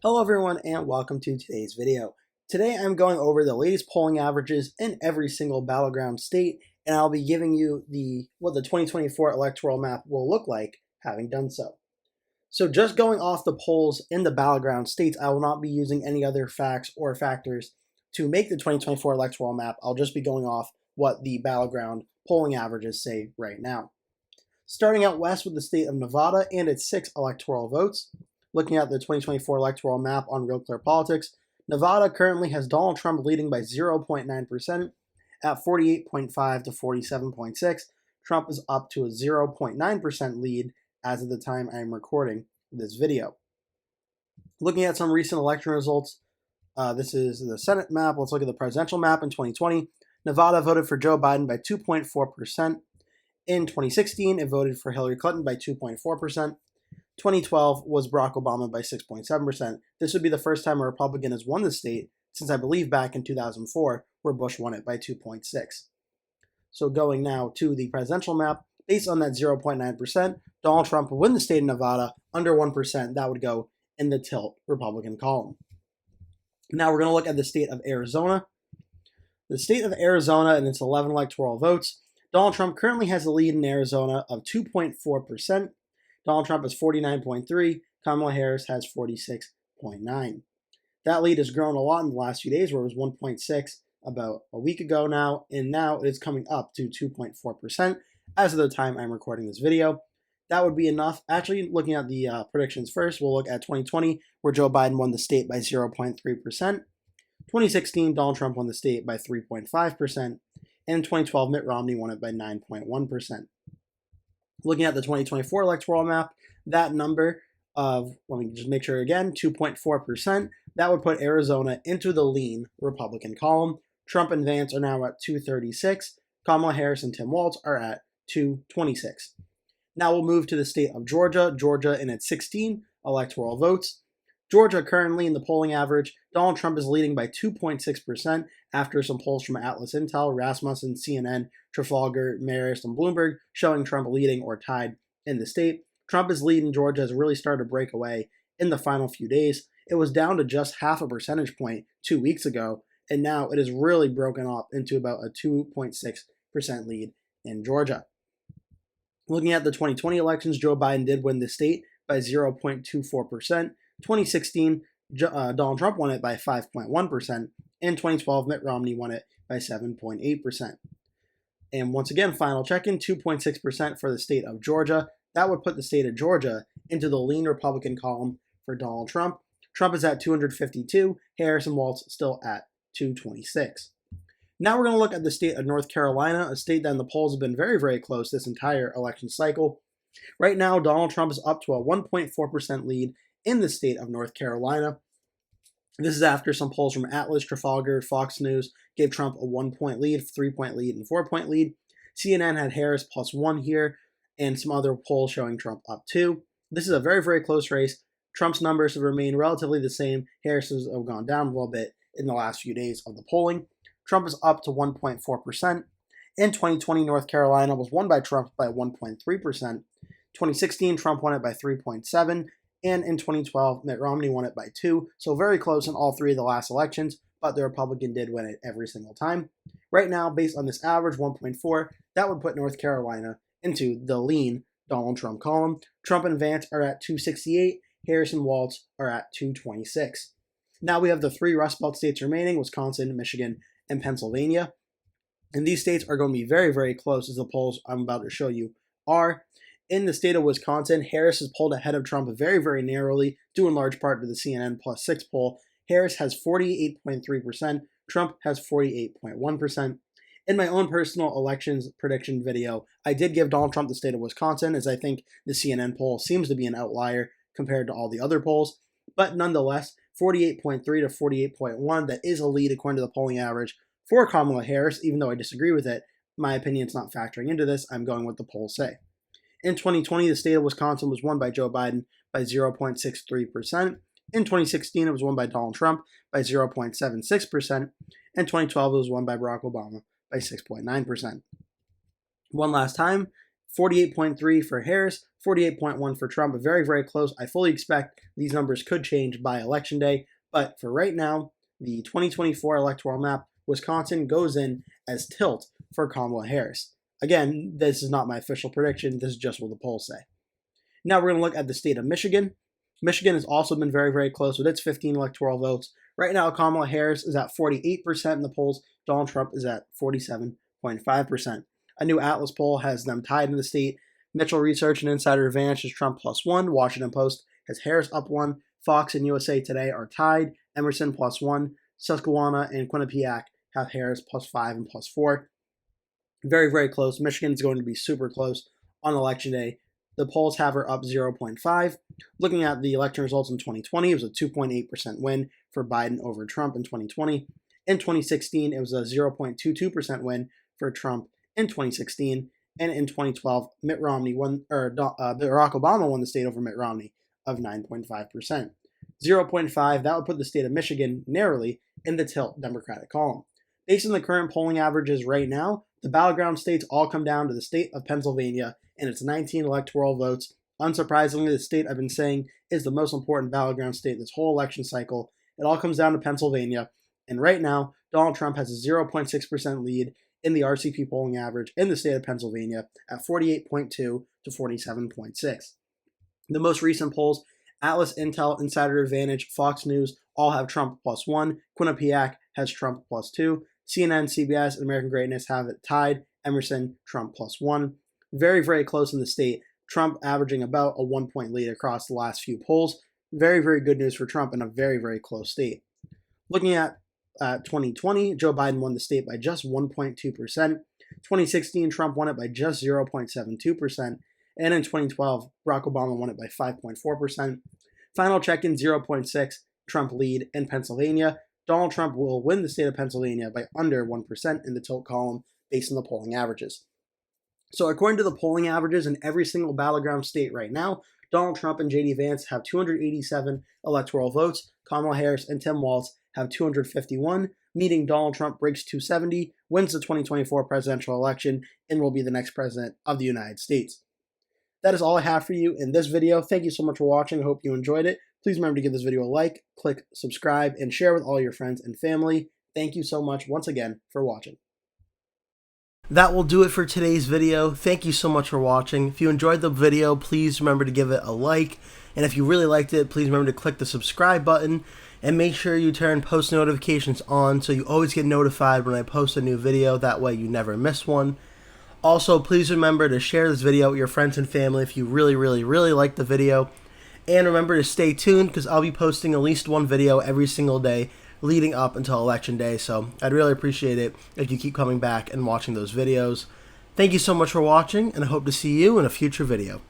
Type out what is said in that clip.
Hello everyone and welcome to today's video. Today I'm going over the latest polling averages in every single battleground state, and I'll be giving you what the 2024 electoral map will look like having done so. So just going off the polls in the battleground states, I will not be using any other facts or factors to make the 2024 electoral map. I'll just be going off what the battleground polling averages say right now. Starting out west with the state of Nevada and its 6 electoral votes. Looking at the 2024 electoral map on Real Clear Politics, Nevada currently has Donald Trump leading by 0.9% at 48.5 to 47.6. Trump is up to a 0.9% lead as of the time I am recording this video. Looking at some recent election results, this is the Senate map. Let's look at the presidential map in 2020. Nevada voted for Joe Biden by 2.4%. In 2016, it voted for Hillary Clinton by 2.4%. 2012 was Barack Obama by 6.7%. This would be the first time a Republican has won the state since I believe back in 2004, where Bush won it by 2.6. So going now to the presidential map, based on that 0.9%, Donald Trump would win the state of Nevada. Under 1%, that would go in the tilt Republican column. Now we're going to look at the state of Arizona. The state of Arizona and its 11 electoral votes, Donald Trump currently has a lead in Arizona of 2.4%. Donald Trump has 49.3, Kamala Harris has 46.9. That lead has grown a lot in the last few days, where it was 1.6 about a week ago now, and now it is coming up to 2.4% as of the time I'm recording this video. That would be enough. Actually, looking at the predictions first, we'll look at 2020, where Joe Biden won the state by 0.3%. 2016, Donald Trump won the state by 3.5%. And in 2012, Mitt Romney won it by 9.1%. Looking at the 2024 electoral map, that number of, let me just make sure again, 2.4%, that would put Arizona into the lean Republican column. Trump and Vance are now at 236. Kamala Harris and Tim Walz are at 226. Now we'll move to the state of Georgia. Georgia in its 16 electoral votes. Georgia currently in the polling average, Donald Trump is leading by 2.6% after some polls from Atlas Intel, Rasmussen, CNN, Trafalgar, Marist, and Bloomberg showing Trump leading or tied in the state. Trump's lead in Georgia has really started to break away in the final few days. It was down to just half a percentage point 2 weeks ago, and now it has really broken up into about a 2.6% lead in Georgia. Looking at the 2020 elections, Joe Biden did win the state by 0.24%. 2016, Donald Trump won it by 5.1%. In 2012, Mitt Romney won it by 7.8%. And once again, final check-in, 2.6% for the state of Georgia. That would put the state of Georgia into the lean Republican column for Donald Trump. Trump is at 252, Harris and Walz still at 226. Now we're going to look at the state of North Carolina, a state that in the polls have been very, very close this entire election cycle. Right now, Donald Trump is up to a 1.4% lead in the state of North Carolina. This is after some polls from Atlas, Trafalgar, Fox News gave Trump a 1-point lead, 3-point lead, and 4-point lead. CNN had Harris +1 here, and some other polls showing Trump up 2. This is a very, very close race. Trump's numbers have remained relatively the same. Harris's have gone down a little bit in the last few days of the polling. Trump is up to 1.4%. In 2020, North Carolina was won by Trump by 1.3%. 2016, Trump won it by 3.7%. And in 2012, Mitt Romney won it by 2, so very close in all three of the last elections, but the Republican did win it every single time. Right now, based on this average, 1.4, that would put North Carolina into the lean Donald Trump column. Trump and Vance are at 268, Harris and Walz are at 226. Now we have the 3 Rust Belt states remaining, Wisconsin, Michigan, and Pennsylvania. And these states are going to be very, very close, as the polls I'm about to show you are. In the state of Wisconsin, Harris has pulled ahead of Trump very, very narrowly, due in large part to the CNN +6 poll. Harris has 48.3%, Trump has 48.1%. In my own personal elections prediction video, I did give Donald Trump the state of Wisconsin, as I think the CNN poll seems to be an outlier compared to all the other polls. But nonetheless, 48.3 to 48.1, that is a lead according to the polling average for Kamala Harris, even though I disagree with it. My opinion's not factoring into this. I'm going with the polls say. In 2020, the state of Wisconsin was won by Joe Biden by 0.63%. In 2016, it was won by Donald Trump by 0.76%. In 2012, it was won by Barack Obama by 6.9%. One last time, 48.3 for Harris, 48.1 for Trump. Very, very close. I fully expect these numbers could change by Election Day, but for right now, the 2024 electoral map, Wisconsin goes in as tilt for Kamala Harris. Again, this is not my official prediction. This is just what the polls say. Now we're going to look at the state of Michigan. Michigan has also been very, very close with its 15 electoral votes. Right now, Kamala Harris is at 48% in the polls. Donald Trump is at 47.5%. A new Atlas poll has them tied in the state. Mitchell Research and Insider Advantage is Trump +1. Washington Post has Harris up 1. Fox and USA Today are tied. Emerson +1. Susquehanna and Quinnipiac have Harris +5 and +4. Very, very close. Michigan is going to be super close on Election Day. The polls have her up 0.5. Looking at the election results in 2020, it was a 2.8% win for Biden over Trump in 2020. In 2016, it was a 0.22% win for Trump in 2016. And in 2012, Mitt Romney won, Barack Obama won the state over Mitt Romney of 9.5%. 0.5, that would put the state of Michigan narrowly in the tilt Democratic column. Based on the current polling averages right now, the battleground states all come down to the state of Pennsylvania and its 19 electoral votes. Unsurprisingly, the state I've been saying is the most important battleground state this whole election cycle. It all comes down to Pennsylvania, and right now, Donald Trump has a 0.6% lead in the RCP polling average in the state of Pennsylvania at 48.2 to 47.6. The most recent polls, Atlas, Intel, Insider Advantage, Fox News, all have Trump +1. Quinnipiac has Trump +2. CNN, CBS, and American Greatness have it tied. Emerson, Trump +1. Very, very close in the state. Trump averaging about a 1-point lead across the last few polls. Very, very good news for Trump in a very, very close state. Looking at 2020, Joe Biden won the state by just 1.2%. 2016, Trump won it by just 0.72%. And in 2012, Barack Obama won it by 5.4%. Final check-in, 0.6, Trump lead in Pennsylvania. Donald Trump will win the state of Pennsylvania by under 1% in the tilt column based on the polling averages. So according to the polling averages in every single battleground state right now, Donald Trump and J.D. Vance have 287 electoral votes. Kamala Harris and Tim Walz have 251, meaning Donald Trump breaks 270, wins the 2024 presidential election, and will be the next president of the United States. That is all I have for you in this video. Thank you so much for watching. I hope you enjoyed it. Please remember to give this video a like, click subscribe, and share with all your friends and family. Thank you so much once again for watching. That will do it for today's video. Thank you so much for watching. If you enjoyed the video, please remember to give it a like. And if you really liked it, please remember to click the subscribe button and make sure you turn post notifications on so you always get notified when I post a new video. That way you never miss one. Also, please remember to share this video with your friends and family if you really, really, really like the video. And remember to stay tuned because I'll be posting at least one video every single day leading up until Election Day. So I'd really appreciate it if you keep coming back and watching those videos. Thank you so much for watching, and I hope to see you in a future video.